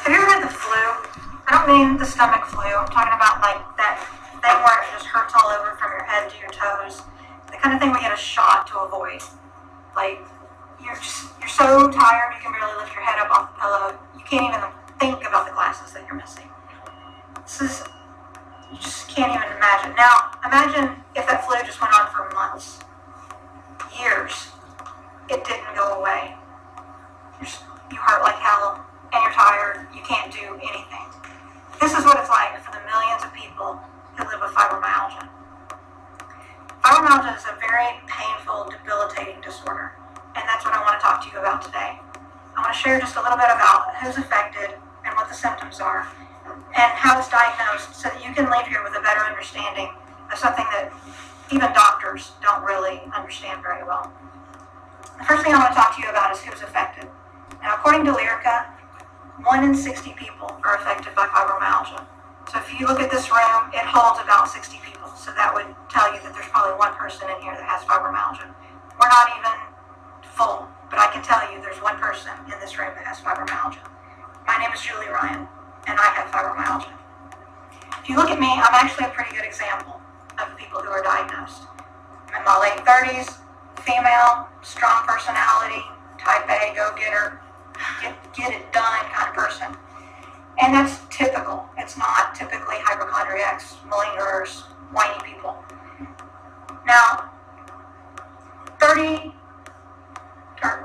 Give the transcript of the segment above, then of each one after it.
Have you ever had the flu? I don't mean the stomach flu. I'm talking about like that thing where it just hurts all over from your head to your toes. The kind of thing we get a shot to avoid. Like you're so tired you can barely lift your head up off the pillow. You can't even think about the glasses that you're missing. You just can't even imagine. Now, imagine if that flu just went on for months, years. It didn't go away. You hurt like hell, and you're tired. You can't do anything. This is what it's like for the millions of people who live with fibromyalgia. Fibromyalgia is a very painful, debilitating disorder, and that's what I want to talk to you about today. I want to share just a little bit about who's affected and what the symptoms are, and how it's diagnosed so that you can leave here with a better understanding of something that even doctors don't really understand very well. The first thing I want to talk to you about is who's affected. Now, according to Lyrica, 1 in 60 people are affected by fibromyalgia. So if you look at this room, it holds about 60 people. So that would tell you that there's probably one person in here that has fibromyalgia. We're not even full, but I can tell you there's one person in this room that has fibromyalgia. My name is Julie Ryan, and I have fibromyalgia. If you look at me, I'm actually a pretty good example of the people who are diagnosed. I'm in my late 30s, female, strong personality, type A, go-getter, get it done kind of person. And that's typical. It's not typically hypochondriacs, malingerers, whiny people. Now,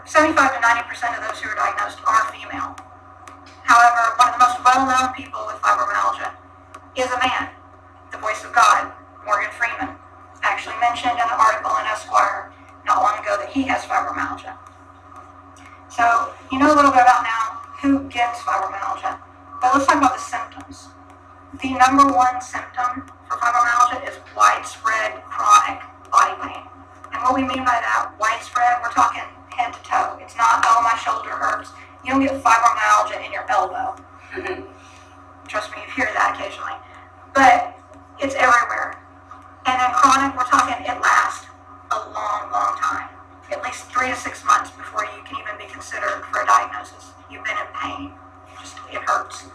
75 to 90% of those who are diagnosed are female. However, one of the most well-known people with fibromyalgia is a man, the voice of God, Morgan Freeman, actually mentioned in an article in Esquire not long ago that he has fibromyalgia. So, you know a little bit about now who gets fibromyalgia, but let's talk about the symptoms. The number one symptom for fibromyalgia is widespread chronic body pain. And what we mean by that, widespread, we're talking head to toe. It's not, oh, my shoulder hurts. You don't get fibromyalgia in your elbow. Trust me, you hear that occasionally. But it's everywhere. And then chronic, we're talking it lasts a long, long time. At least 3 to 6 months before you can even be considered for a diagnosis. You've been in pain. It hurts.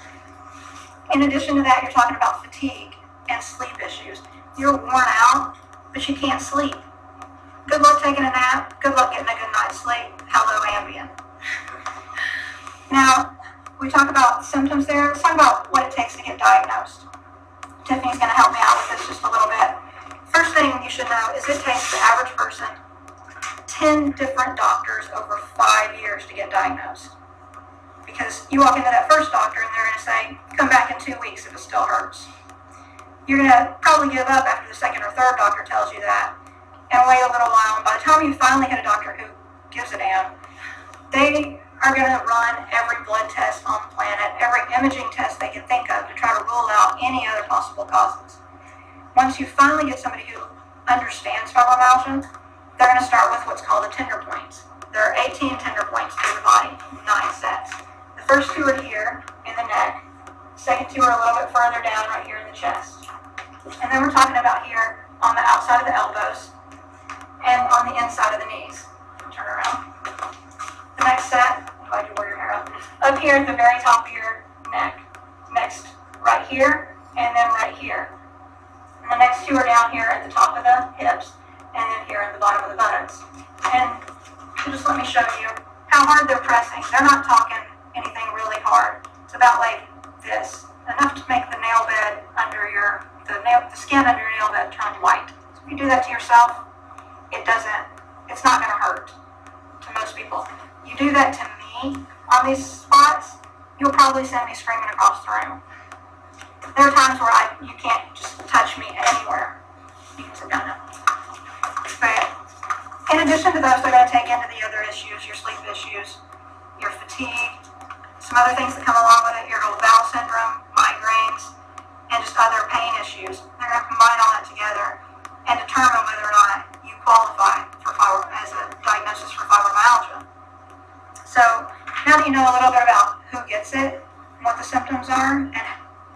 In addition to that, you're talking about fatigue and sleep issues. You're worn out, but you can't sleep. Good luck taking a nap. Good luck getting a good night's sleep. Hello, Ambien. Now, we talk about symptoms there. Let's talk about what it takes to get diagnosed. Tiffany's going to help me out with this just a little bit. First thing you should know is it takes the average person 10 different doctors over 5 years to get diagnosed. Because you walk into that first doctor and they're going to say, come back in 2 weeks if it still hurts. You're going to probably give up after the second or third doctor tells you that and wait a little while. And by the time you finally get a doctor who gives a damn, they are going to run every blood test on the planet, every imaging test they can think of to try to rule out any other possible causes. Once you finally get somebody who understands fibromyalgia, they're going to start with what's called the tender points. There are 18 tender points through the body, 9 sets. The first 2 are here in the neck. The second 2 are a little bit further down right here in the chest. And then we're talking about here on the outside of the elbows and on the inside of the knees. Turn around. The next set, I do wear your hair up here at the very top of your neck. Next, right here, and then right here. And the next 2 are down here at the top of the hips, and then here at the bottom of the buttocks. And just let me show you how hard they're pressing. They're not talking anything really hard. It's about like this, enough to make the nail bed under the skin under your nail bed turn white. So if you do that to yourself, it's not going to hurt to most people. You do that to me on these spots, you'll probably send me screaming across the room. There are times where you can't just touch me anywhere. You can sit down now. But in addition to those, they're going to take into the other issues, your sleep issues, your fatigue, some other things that come along with it, irritable bowel syndrome, migraines, and just other pain issues. They're going to combine all that together and determine whether or not you qualify as a diagnosis for fibromyalgia. So now that you know a little bit about who gets it, what the symptoms are, and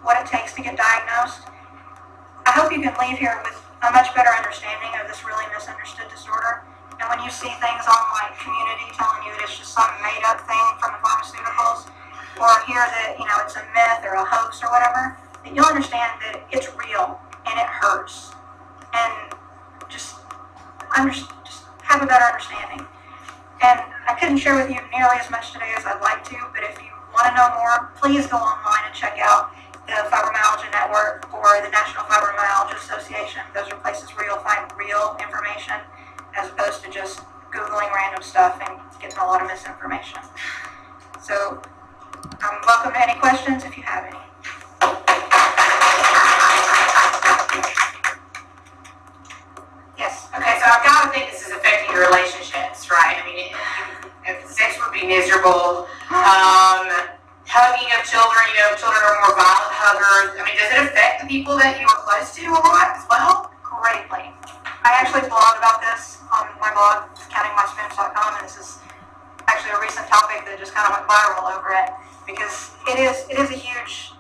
what it takes to get diagnosed, I hope you can leave here with a much better understanding of this really misunderstood disorder. And when you see things on like Community telling you that it's just some made-up thing from the pharmaceuticals, or hear that, it's a myth or a hoax or whatever, that you'll understand that it's real and it hurts. And just have a better understanding. And I couldn't share with you nearly as much today as I'd like to, but if you want to know more, please go online and check out the Fibromyalgia Network or the National Fibromyalgia Association. Those are places where you'll find real information as opposed to just Googling random stuff and getting a lot of misinformation. So I'm welcome to any questions if you have any. Yes. Okay, so I've got to think this is affecting your relationships, right? I mean, if sex would be miserable, hugging of children, children are more violent huggers. I mean, does it affect the people that you are close to a lot as well? Greatly. I actually blog about this on my blog, countingmyspoons.com, and this is actually a recent topic that just kind of went viral over it, because it is a huge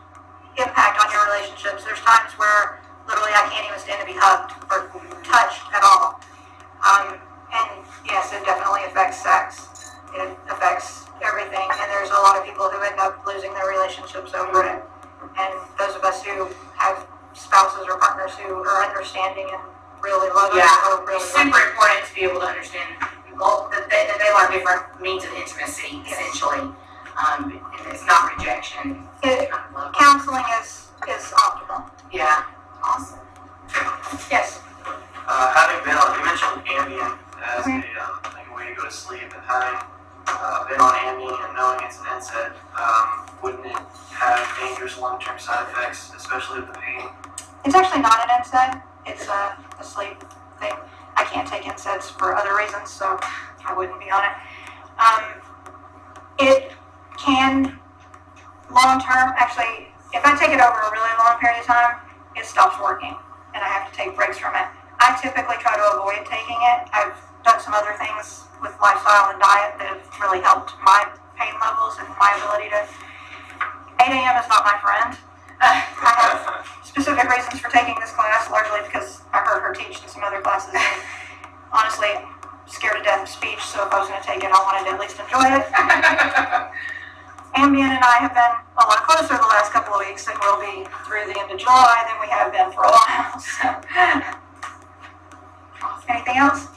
impact on your relationships. There's times where literally I can't even stand to be hugged or touched at all. And yes, it definitely affects sex. It affects everything, and there's a lot of people who end up losing their relationships over it. And those of us who have spouses or partners who are understanding and really love us. Really it's super important to be able to understand people that they want different means of intimacy, essentially. And it's not rejection. Counseling is optimal. Yeah. Awesome. Yes. Having been on, you mentioned Ambien as like a way to go to sleep, and having been on Ambien and knowing it's an NSAID, wouldn't it have dangerous long-term side effects, especially with the pain? It's actually not an NSAID. It's a sleep thing. I can't take NSAIDs for other reasons, so I wouldn't be on it. It can long-term, actually, if I take it over a really long period of time, it stops working, and I have to take breaks from it. I typically try to avoid taking it. I've done some other things with lifestyle and diet that have really helped my pain levels and my ability to... 8 a.m. is not my friend. I have specific reasons for taking this class, largely because I heard her teach in some other classes. And honestly, I'm scared to death of speech, so if I was going to take it, I wanted to at least enjoy it. Ambien and I have been a lot closer the last couple of weeks, and we'll be through the end of July than we have been for a while. So. Anything else?